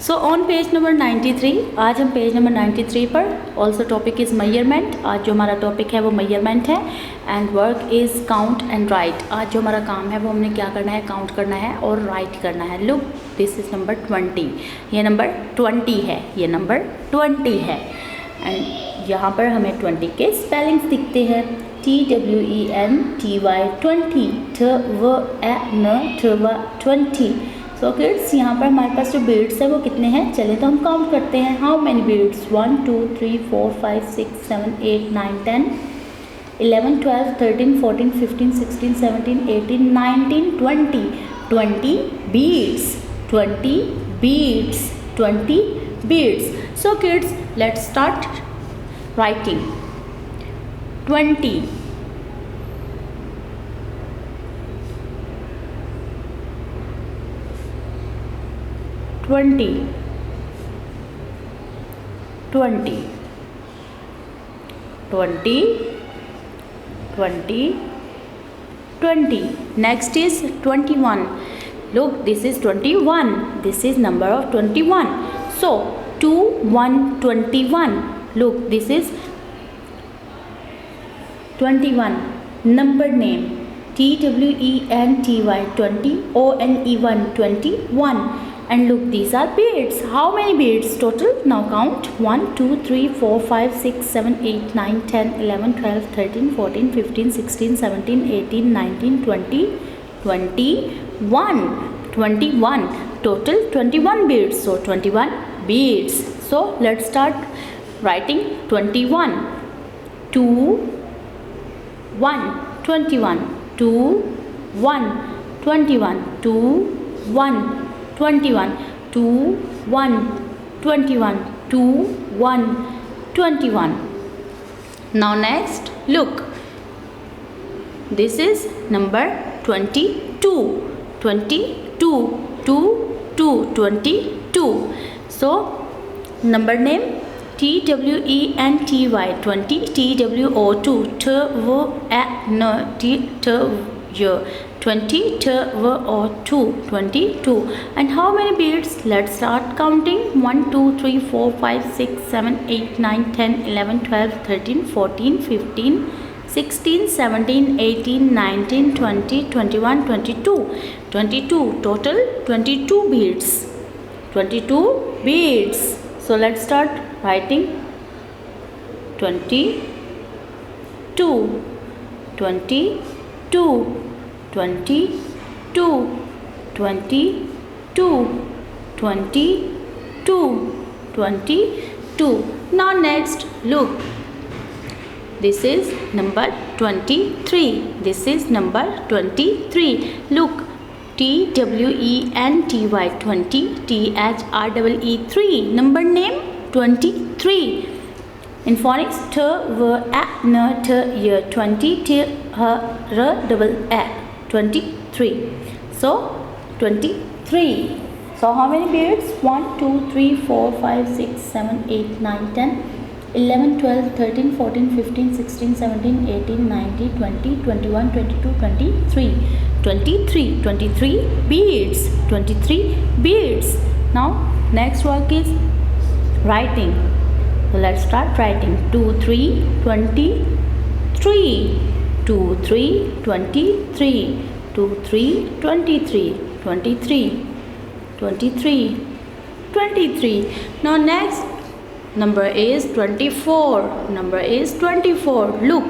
So on page number 93, आज हम page number 93 पर ऑल्सो टॉपिक इज़ मेजरमेंट। आज जो हमारा टॉपिक है वो मेजरमेंट है and work is count and right. आज जो हमारा काम है वो हमने क्या करना है, काउंट करना है और राइट करना है। लुक दिस इज़ नंबर 20, ये नंबर 20 है, ये नंबर 20 है एंड यहाँ पर हमें 20 के स्पेलिंग्स दिखते हैं। TWENTY 20, TWEN 20। किड्स यहाँ पर हमारे पास जो बीड्स है वो कितने हैं, चले तो हम काउंट करते हैं। How many beads, 1 2 3 4 5 6 7 8 9 10 11 12 13 14 15 16 17 18 19 20 20 beads, 20 beads, 20 beads। So kids, let's start writing 20 20 20 20 20 20। Next is 21. Look, this is 21, this is number of 21, so 2 1 21। Look, this is 21, number name TWENTY 20, ONE 21 and look these are beads. How many beads total? Now count 1 2 3 4 5 6 7 8 9 10 11 12 13 14 15 16 17 18 19 20 21 21 total 21 beads, so 21 beads। So let's start writing 21 2 1 21 2 1 21 2 1 21 2 1 21 2 1 21। Now next, look, this is number 22 22 2 2 22। So number name TWENTY 20 TWO2 20 TWO2 22 and how many beads? Let's start counting 1 2 3 4 5 6 7 8 9 10 11 12 13 14 15 16 17 18 19 20 21 22 22 total 22 beads, 22 beads। So let's start writing 22 22 22 22 22 22। Now next, look, this is number 23, this is number 23। Look, TWENTY 20 THREE 3, number name 23। In phonics TWE 23, so 23। So how many beads? 1 2 3 4 5 6 7 8 9 10 11 12 13 14 15 16 17 18 19 20 21 22 23 23 23 beads, 23 beads। Now next work is writing, so let's start writing 2 3 23 2 3 23 2 3 23 23 23 23। Now next number is 24, number is 24। Look,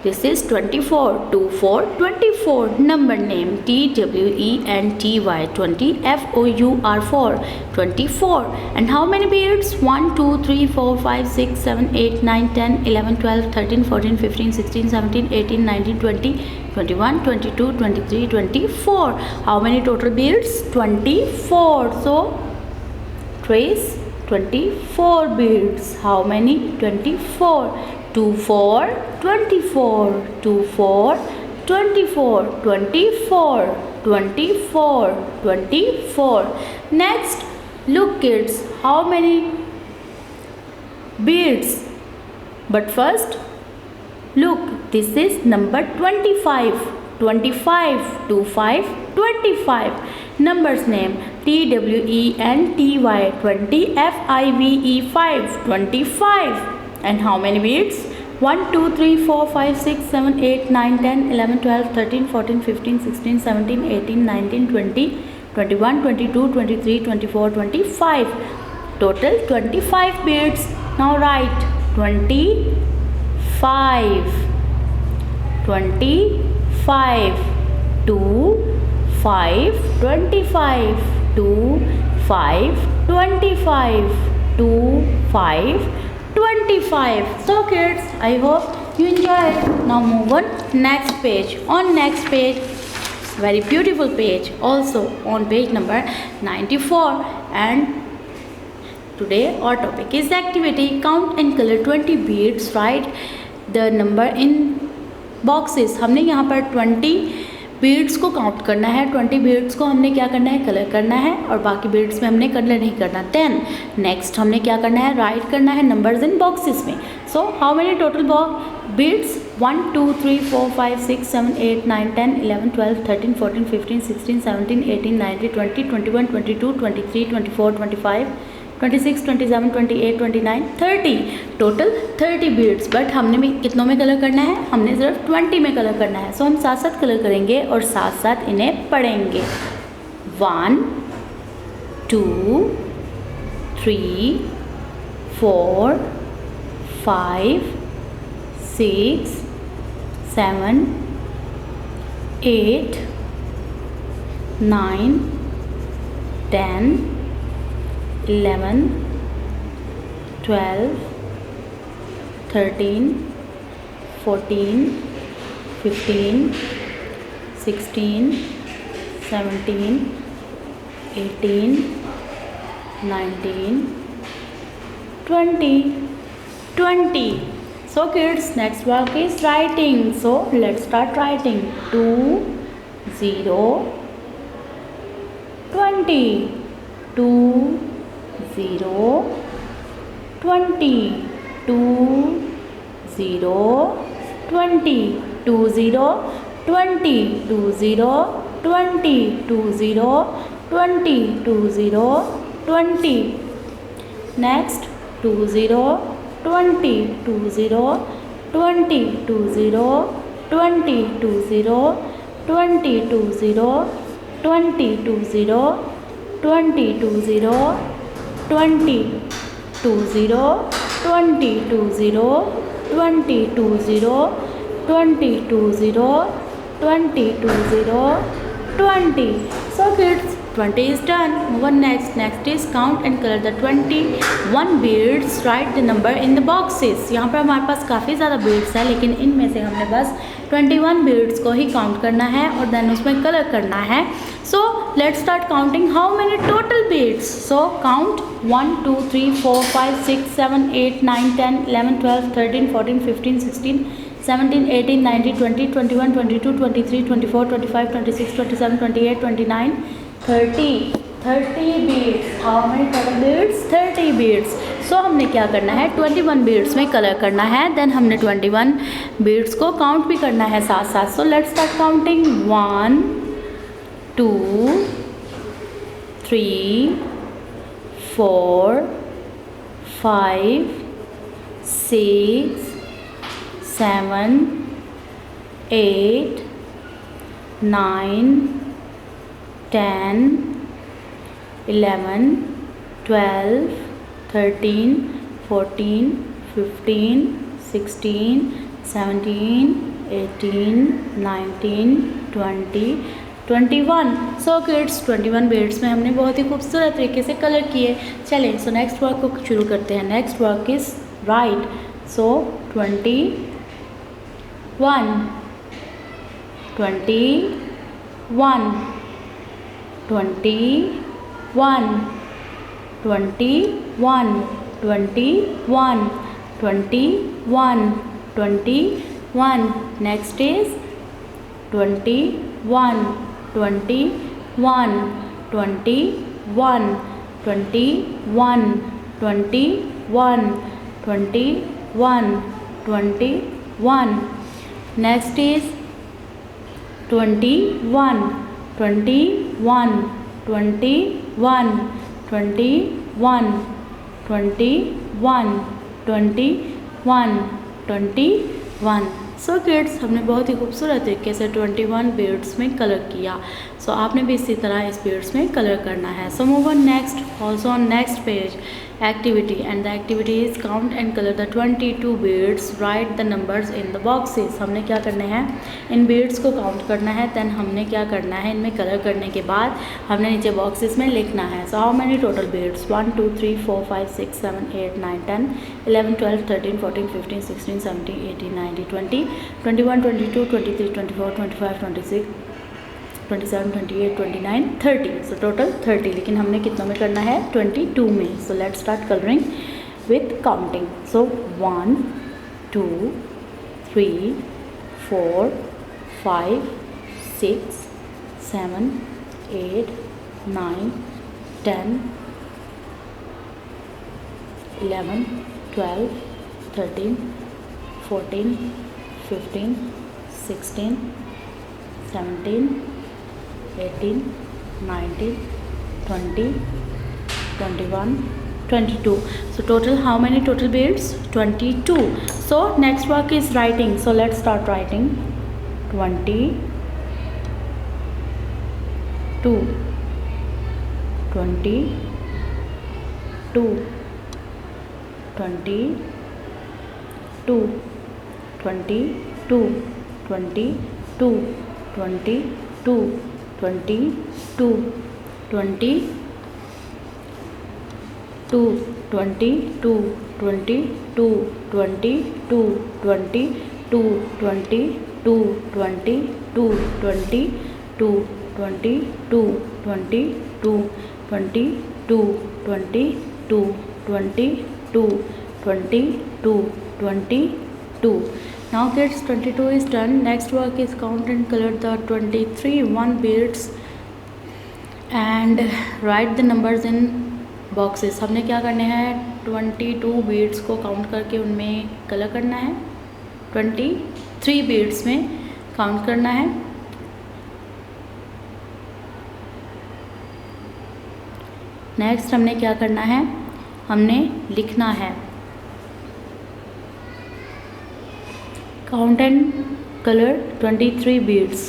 this is 24 2 4 24, number name TWENTY 20 FOUR 24 and how many beads? 1 2 3 4 5 6 7 8 9 10 11 12 13 14 15 16 17 18 19 20 21 22 23 24। How many total beads? 24, so trace 24 beads। How many? 24 2 4 24 2 4 24 24 24 24। Next, look kids, how many beads? But first look, this is number 25 25 25 25, numbers name TWENTY, 20, FIVE, 5, 25. And how many beads? 1 2 3 4 5 6 7 8 9 10 11 12 13 14 15 16 17 18 19 20 21 22 23 24 25. Total 25 beads. Now write 25, 25, 2, 5, 25, 2, 5, 25, 2, 5, 25. So kids, I hope you enjoyed. Now move on next page. On next page, very beautiful page, also on page number 94. And today our topic is activity. Count and color 20 beads. Write the number in boxes. हमने यहाँ पर 20 beads को count करना है. 20 beads को हमने क्या करना है? कलर करना है. और बाकी बीड्स में हमने कलर नहीं करना. देन नेक्स्ट हमने क्या करना है? राइट करना है नंबर्स इन बॉक्सेस में. So how many total beads? 1 2 3 4 5 6 7 8 9 10 11 12 13 14 15 16 17 18 19 20 21 22 23 24 25 26 27 28 29 30. Total 30 beads. But हमने भी कितनों में कलर करना है? हमने सिर्फ 20 में कलर करना है. सो हम साथ साथ कलर करेंगे और साथ साथ इन्हें पढ़ेंगे. 1 2 3 4 5 6 7 8 9 10 11 12 13 14 15 16 17 18 19 20. So kids, next work is writing. So let's start writing. 2 0 20. 2 0 20. 2 0 20. 2 0 20. 2 0 20. 2 0 20. 2 0 20. Next 2 0 20. 2 0 20. 2 0 20. 2 0 20. 2 0 20. 2 0 20. 2 0 20. 2 0 20. 2 0 20. 2 0 20. 2 0 20. 2 0 20. So kids, 20 is done. Move on next. Next is count and color the 21 beads. Write the number in the boxes. यहाँ पर हमारे पास काफ़ी ज़्यादा beads है, लेकिन इनमें से हमने बस 21 beads को ही काउंट करना है और देन उसमें कलर करना है. So let's start counting how many total beads. So count 1 2 3 4 5 6 7 8 9 10 11 12 13 14 15 16 17 18 19 20 21 22 23 24 25 26 27 28 29 30 beads. How many total beads? 30 beads. So हमने क्या करना है? 21 beads में कलर करना है. देन हमने 21 beads को काउंट भी करना है साथ साथ. So let's start counting. 1 2 3 4 5 6 7 8 9 10 11 12 13 14 15 16 17 18 19 20 21. So kids, 21 beads में हमने बहुत ही खूबसूरत तरीके से कलर किए. चलें, सो नेक्स्ट वर्क को शुरू करते हैं. Next work is right. So 21 21 21 21 21 21 21. Next is 21 21 21 21 21 21 21. Next is 21 21 21 21, 21, 21, 21, 21। So kids, हमने बहुत ही खूबसूरत तरीके से 21 बीड्स में कलर किया। सो आपने भी इसी तरह इस बीड्स में कलर करना है। So move on next, also on next page activity, and the activity is count and color the 22 beads, write the numbers in the boxes। हमने क्या करना है, इन beads को काउंट करना है, देन हमने क्या करना है, इनमें कलर करने के बाद हमने नीचे बॉक्सेस में लिखना है। So how many total beads, 1 2 3 4 5 6 7 8 9 10 11 12 13 14 15 16 17 18 19 20 21 22 23 24 25 26 27 28 29 30। So total 30, लेकिन हमने कितनों में करना है, 22 में। So let's start colouring with counting. So 1 2 3 4 5 6 7 8 9 10 11 12 13 14 15 16 17 18 19 20 21 22। So total, how many total beads, 22। So next work is writing, so let's start writing 22 22 22 22 22 22 22 20 2 22 22 22 22 22 22 22 22 22 22 22 22 22 22। Now kids, 22 is done. Next work is count and color the 23 1 beads and write the numbers in boxes। हमने क्या करने हैं, 22 beads को count करके उनमें colour करना है, 23 beads में काउंट करना है। नेक्स्ट हमने क्या करना है, हमने लिखना है count and color 23 beads।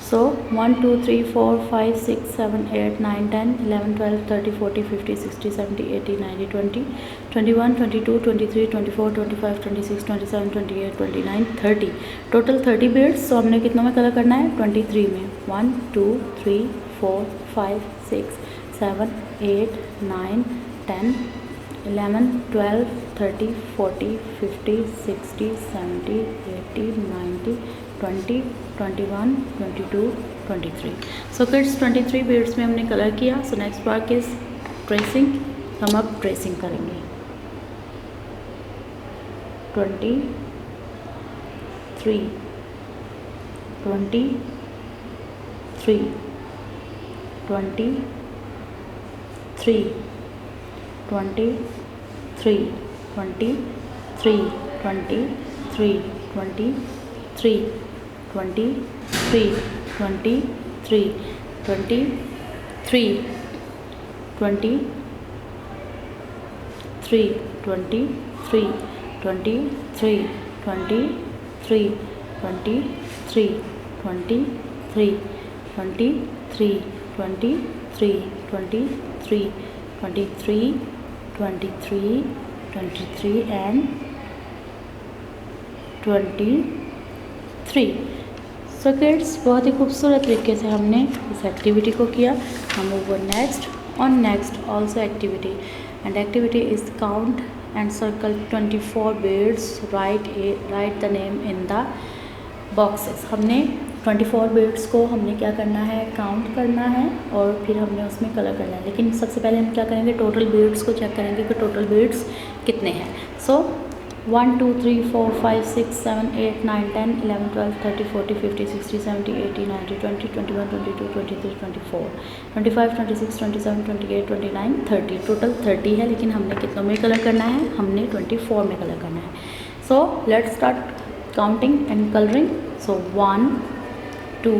So 1 2 3 4 5 6 7 8 9 10 11 12 13 14 15 16 17 18 19 20 21 22 23 24 25 26 27 28 29 30। Total 30 beads। सो हमने कितनों में कलर करना है, 23 में। 1 2 3 4 5 6 7 8 9 10 11 12 30 40 50 60 70 80 90 20 21 22 23। सो किड्स, 23 beads में हमने कलर किया। So next work is tracing. हम अब ट्रेसिंग करेंगे। 23 23 23 23 23 23 23 23 23 23 23 23 23 23 23 23 23 23 23 23 23 23 23 23 23 and 23। सो किड्स, बहुत ही खूबसूरत तरीके से हमने इस एक्टिविटी को किया। हम over next on next also activity, and activity is count and circle 24 beads, right the name in the boxes. हमने 24 beads को हमने क्या करना है, काउंट करना है और फिर हमने उसमें कलर करना है। लेकिन सबसे पहले हम क्या करेंगे, टोटल beads को चेक करेंगे कि टोटल beads कितने हैं। सो 1 2 3 4 5 6 7 8 9 10 11 12 13 14 15 16 17 18 19 20 21 22 23 24 25 26 27 28 29 30। टोटल 30 है, लेकिन हमने कितनों में कलर करना है, हमने 24 में कलर करना है। So let's start counting and colouring. So 1 2